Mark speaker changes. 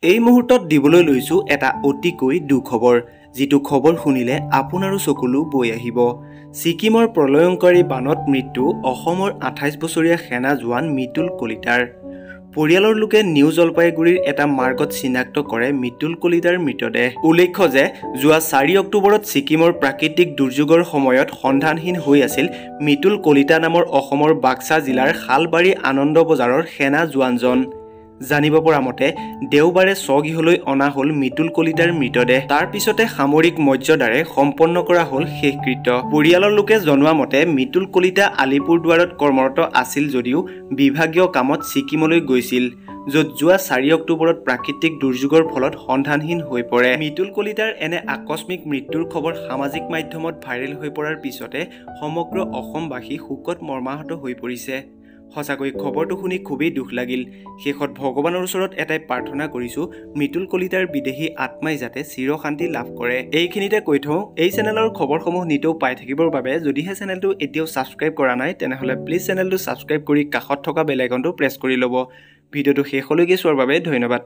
Speaker 1: এই মুহূৰ্তত দিবলৈ লৈছো এটা অতিকৈ দুখবৰ যিটো খবৰ শুনিলে আপোনাৰো চকুলো বৈ আহিব। ছিকিমৰ প্ৰলয়ংকাৰী বানত মৃত্যু অসমৰ ২৮ বছৰীয়া সেনা জোৱান মিতুল কলিতাৰ। পৰিয়ালৰ লোকে নিউ জলপাইগুৰিৰ এটা মাৰ্গত চিনাক্ত কৰে মিতুল কলিতাৰ মৃতদেহ। উল্লেখ্য যে যোৱা ৪ অক্টোবৰত ছিকিমৰ প্ৰাকৃতিক দুৰ্যোগৰ সময়ত সন্ধানহীন হৈ আছিল মিতুল কলিতা নামৰ অসমৰ বাক্সা জিলাৰ শালবাৰী আনন্দ বজাৰৰ সেনা জোৱানজন। জানিব পৰা মতে দেওবাৰে স্বগৃহলৈ অনা হ'ল মিতুল কলিতাৰ মৃতদেহ। তাৰ পিছতে সামৰিক মৰ্যাদাৰে সম্পন্ন কৰা হ'ল শেষকৃত্য। পৰিয়ালৰ লোকে জনোৱা মতে মিতুল কলিতা আলিপুৰদুৱাৰত কৰ্মৰত আছিল যদিও বিভাগীয় কামত ছিকিমলৈ গৈছিল, য'ত যোৱা ৪ অক্টোবৰত প্ৰাকৃতিক দুৰ্যোগৰ ফলত সন্ধানহীন হৈ পৰে। মিতুল কলিতাৰ এনে আকস্মিক মৃত্যুৰ খবৰ সামাজিক মাধ্যমত ভাইৰেল হৈ পৰাৰ পিছতে সমগ্ৰ অসমবাসী শোকত মৰ্মাহত হৈ পৰিছে। সঁচাকৈ খবৰটো শুনি খুবেই দুখ লাগিল। শেষত ভগৱানৰ ওচৰত এটাই প্ৰাৰ্থনা কৰিছো, মিতুল কলিতাৰ বিদেহী আত্মাই যাতে চিৰশান্তি লাভ কৰে। এইখিনিতে কৈ থওঁ, এই চেনেলৰ খবৰসমূহ নিতৌ পাই থাকিবৰ বাবে যদিহে চেনেলটো এতিয়াও ছাবস্ক্ৰাইব কৰা নাই তেনেহ'লে প্লিজ চেনেলটো ছাবস্ক্ৰাইব কৰি কাষত থকা বেল আইকনটো প্ৰেছ কৰি ল'ব। ভিডিঅ'টো শেষলৈকে চোৱাৰ বাবে ধন্যবাদ।